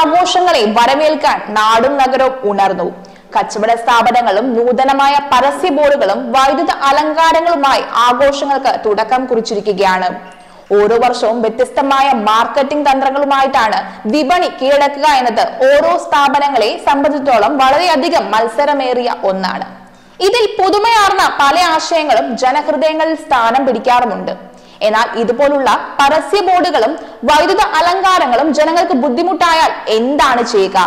ആഘോഷങ്ങളെ വരവേൽക്കാൻ നാടും നഗരവും ഉണർന്നു. കച്ചവട സ്ഥാപനങ്ങളും നൂതനമായ പരസ്യ ബോർഡുകളും വൈദ്യുത അലങ്കാരങ്ങളുമായി ആഘോഷങ്ങൾക്ക് തുടക്കം കുറിച്ചിരിക്കുകയാണ്. ഓരോ വർഷവും വ്യത്യസ്തമായ മാർക്കറ്റിംഗ് തന്ത്രങ്ങളുമായിട്ടാണ് വിപണി കീഴടക്കുക എന്നത് ഓരോ സ്ഥാപനങ്ങളെ സംബന്ധിച്ചിടത്തോളം വളരെയധികം മത്സരമേറിയ ഒന്നാണ്. ഇതിൽ പുതുമയാർന്ന പല ആശയങ്ങളും ജനഹൃദയങ്ങളിൽ സ്ഥാനം പിടിക്കാറുമുണ്ട്. എന്നാൽ ഇതുപോലുള്ള പരസ്യ ബോർഡുകളും വൈദ്യുത അലങ്കാരങ്ങളും ജനങ്ങൾക്ക് ബുദ്ധിമുട്ടായാൽ എന്താണ് ചെയ്യുക?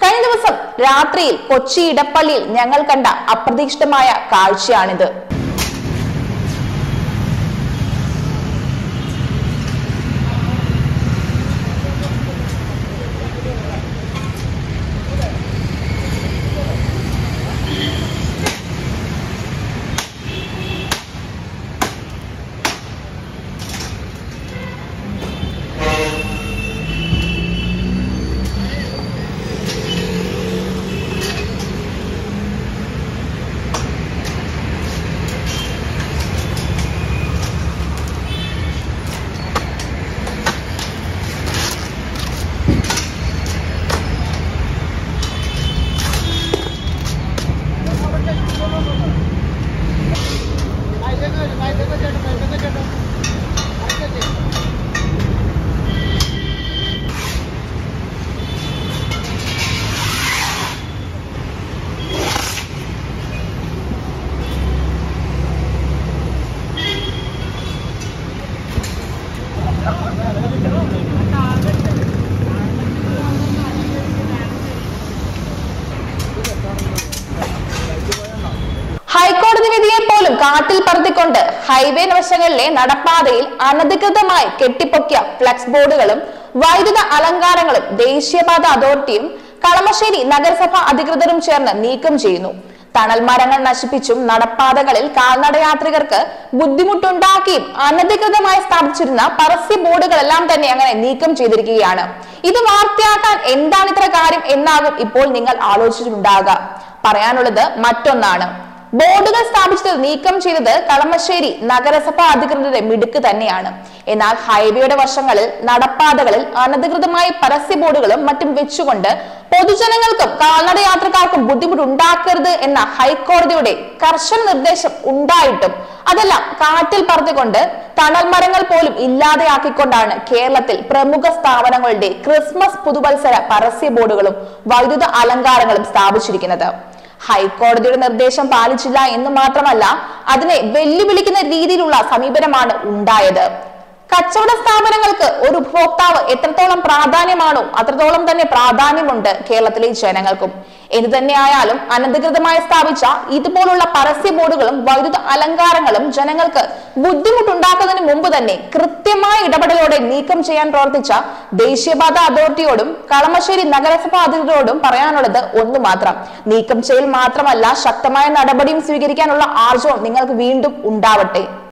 കഴിഞ്ഞ ദിവസം രാത്രിയിൽ കൊച്ചി ഇടപ്പള്ളിയിൽ ഞങ്ങൾ കണ്ട അപ്രതീക്ഷിതമായ കാഴ്ചയാണിത്. ഹൈക്കോടതി വിധിയെ പോലും കാട്ടിൽ പറത്തിക്കൊണ്ട് ഹൈവേ വശങ്ങളിലെ നടപ്പാതയിൽ അനധികൃതമായി കെട്ടിപ്പൊക്കിയ ഫ്ലക്സ് ബോർഡുകളും വൈദ്യുത അലങ്കാരങ്ങളും ദേശീയപാത അതോറിറ്റിയും കളമശ്ശേരി നഗരസഭ അധികൃതരും ചേർന്ന് നീക്കം ചെയ്യുന്നു. തണൽ മരങ്ങൾ നശിപ്പിച്ചും നടപ്പാതകളിൽ കാൽനടയാത്രികർക്ക് ബുദ്ധിമുട്ടുണ്ടാക്കിയും അനധികൃതമായി സ്ഥാപിച്ചിരുന്ന പരസ്യ ബോർഡുകളെല്ലാം തന്നെ അങ്ങനെ നീക്കം ചെയ്തിരിക്കുകയാണ്. ഇത് വാർത്തയാക്കാൻ എന്താണ് ഇത്ര കാര്യം എന്നാകും ഇപ്പോൾ നിങ്ങൾ ആലോചിച്ചിട്ടുണ്ടാകുക. പറയാനുള്ളത് മറ്റൊന്നാണ്. ബോർഡുകൾ സ്ഥാപിച്ചത് നീക്കം ചെയ്തത് കളമശ്ശേരി നഗരസഭ അധികൃതരുടെ മിടുക്ക് തന്നെയാണ്. എന്നാൽ ഹൈവേയുടെ വശങ്ങളിൽ നടപ്പാതകളിൽ അനധികൃതമായി പരസ്യ ബോർഡുകളും മറ്റും വെച്ചുകൊണ്ട് പൊതുജനങ്ങൾക്കും കാൽനടയാത്രക്കാർക്കും ബുദ്ധിമുട്ടുണ്ടാക്കരുത് എന്ന ഹൈക്കോടതിയുടെ കർശന നിർദ്ദേശം ഉണ്ടായിട്ടും അതെല്ലാം കാറ്റിൽ പറത്തിക്കൊണ്ട് തണൽ മരങ്ങൾ പോലും ഇല്ലാതെയാക്കിക്കൊണ്ടാണ് കേരളത്തിൽ പ്രമുഖ സ്ഥാപനങ്ങളുടെ ക്രിസ്മസ് പുതുവത്സര പരസ്യ ബോർഡുകളും വൈദ്യുത അലങ്കാരങ്ങളും സ്ഥാപിച്ചിരിക്കുന്നത്. ഹൈക്കോടതിയുടെ നിർദ്ദേശം പാലിച്ചില്ല എന്ന് മാത്രമല്ല, അതിനെ വെല്ലുവിളിക്കുന്ന രീതിയിലുള്ള സമീപനമാണ് ഉണ്ടായത്. കച്ചവട സ്ഥാപനങ്ങൾക്ക് ഒരു ഉപഭോക്താവ് എത്രത്തോളം പ്രാധാന്യമാണോ അത്രത്തോളം തന്നെ പ്രാധാന്യമുണ്ട് കേരളത്തിലെ ജനങ്ങൾക്കും. എന്തു തന്നെയായാലും അനധികൃതമായി സ്ഥാപിച്ച ഇതുപോലുള്ള പരസ്യ ബോർഡുകളും വൈദ്യുത അലങ്കാരങ്ങളും ജനങ്ങൾക്ക് ബുദ്ധിമുട്ടുണ്ടാക്കുന്നതിന് മുമ്പ് തന്നെ കൃത്യമായ ഇടപെടലോടെ നീക്കം ചെയ്യാൻ പ്രവർത്തിച്ച ദേശീയപാത അതോറിറ്റിയോടും കളമശ്ശേരി നഗരസഭ അധികൃതരോടും പറയാനുള്ളത് ഒന്നു മാത്രം: നീക്കം ചെയ്യൽ മാത്രമല്ല, ശക്തമായ നടപടിയും സ്വീകരിക്കാനുള്ള ആർജവം നിങ്ങൾക്ക് വീണ്ടും ഉണ്ടാവട്ടെ.